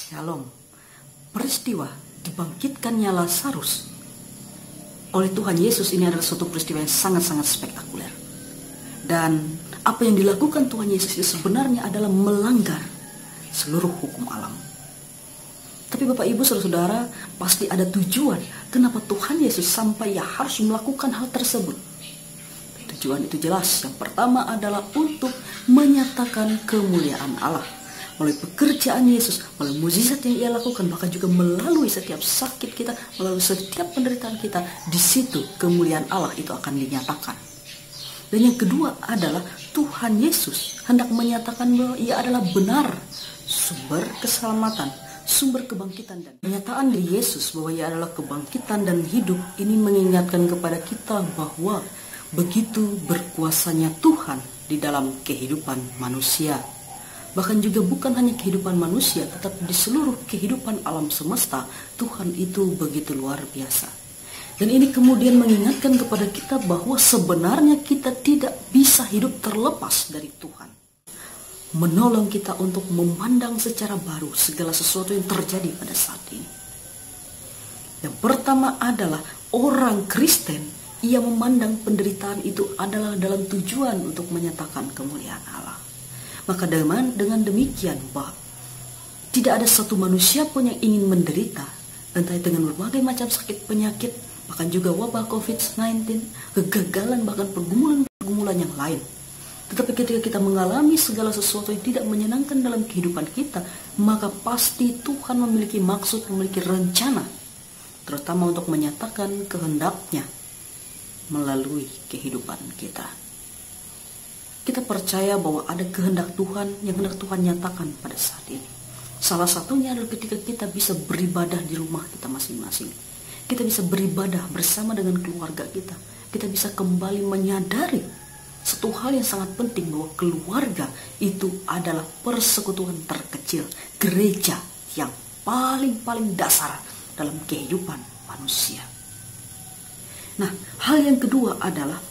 Shalom. Peristiwa dibangkitkannya Lazarus oleh Tuhan Yesus ini adalah suatu peristiwa yang sangat-sangat spektakuler. Dan apa yang dilakukan Tuhan Yesus itu sebenarnya adalah melanggar seluruh hukum alam. Tapi Bapak Ibu Saudara, pasti ada tujuan kenapa Tuhan Yesus sampai harus melakukan hal tersebut. Tujuan itu jelas. Yang pertama adalah untuk menyatakan kemuliaan Allah. Melalui pekerjaan Yesus, melalui mukjizat yang Ia lakukan, bahkan juga melalui setiap sakit kita, melalui setiap penderitaan kita, di situ kemuliaan Allah itu akan dinyatakan. Dan yang kedua adalah Tuhan Yesus hendak menyatakan bahwa Ia adalah benar, sumber keselamatan, sumber kebangkitan. Dan pernyataan dari Yesus bahwa Ia adalah kebangkitan dan hidup ini mengingatkan kepada kita bahwa begitu berkuasanya Tuhan di dalam kehidupan manusia. Bahkan juga bukan hanya kehidupan manusia, tetapi di seluruh kehidupan alam semesta, Tuhan itu begitu luar biasa. Dan ini kemudian mengingatkan kepada kita bahwa sebenarnya kita tidak bisa hidup terlepas dari Tuhan. Menolong kita untuk memandang secara baru segala sesuatu yang terjadi pada saat ini. Yang pertama adalah orang Kristen, ia memandang penderitaan itu adalah dalam tujuan untuk menyatakan kemuliaan Allah. Maka dengan demikian bahwa tidak ada satu manusia pun yang ingin menderita, entah dengan berbagai macam sakit penyakit, bahkan juga wabah COVID-19, kegagalan, bahkan pergumulan-pergumulan yang lain. Tetapi ketika kita mengalami segala sesuatu yang tidak menyenangkan dalam kehidupan kita, maka pasti Tuhan memiliki maksud, memiliki rencana, terutama untuk menyatakan kehendaknya melalui kehidupan kita. Kita percaya bahwa ada kehendak Tuhan yang hendak Tuhan nyatakan pada saat ini. Salah satunya adalah ketika kita bisa beribadah di rumah kita masing-masing. Kita bisa beribadah bersama dengan keluarga kita. Kita bisa kembali menyadari satu hal yang sangat penting, bahwa keluarga itu adalah persekutuan terkecil, gereja yang paling dasar dalam kehidupan manusia. Nah, hal yang kedua adalah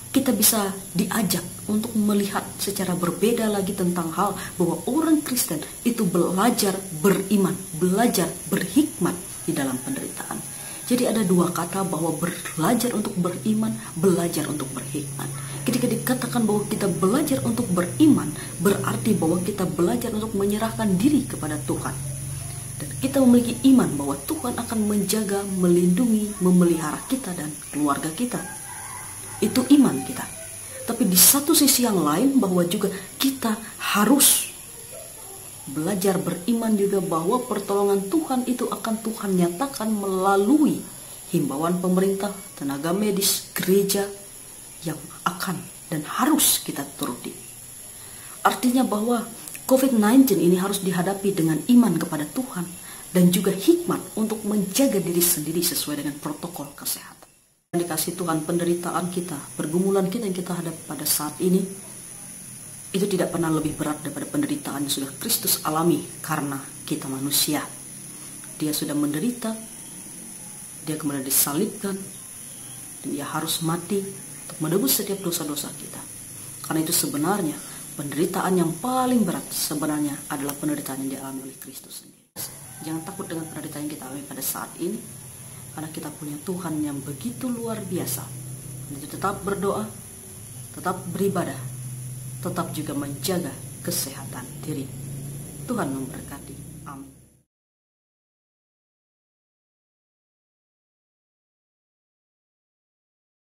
kita bisa diajak untuk melihat secara berbeda lagi tentang hal bahwa orang Kristen itu belajar beriman, belajar berhikmat di dalam penderitaan. Jadi ada dua kata bahwa belajar untuk beriman, belajar untuk berhikmat. Ketika dikatakan bahwa kita belajar untuk beriman, berarti bahwa kita belajar untuk menyerahkan diri kepada Tuhan. Dan kita memiliki iman bahwa Tuhan akan menjaga, melindungi, memelihara kita dan keluarga kita. Itu iman kita. Tapi di satu sisi yang lain bahwa juga kita harus belajar beriman juga bahwa pertolongan Tuhan itu akan Tuhan nyatakan melalui himbauan pemerintah, tenaga medis, gereja yang akan dan harus kita turuti. Artinya bahwa COVID-19 ini harus dihadapi dengan iman kepada Tuhan dan juga hikmat untuk menjaga diri sendiri sesuai dengan protokol kesehatan. Dikasih Tuhan, penderitaan kita, pergumulan kita yang kita hadapi pada saat ini, itu tidak pernah lebih berat daripada penderitaan yang sudah Kristus alami karena kita manusia. Dia sudah menderita, dia kemudian disalibkan, dan dia harus mati untuk menebus setiap dosa-dosa kita. Karena itu sebenarnya penderitaan yang paling berat sebenarnya adalah penderitaan yang dialami oleh Kristus sendiri. Jangan takut dengan penderitaan yang kita alami pada saat ini, karena kita punya Tuhan yang begitu luar biasa. Dan itu tetap berdoa, tetap beribadah, tetap juga menjaga kesehatan diri. Tuhan memberkati. Amin.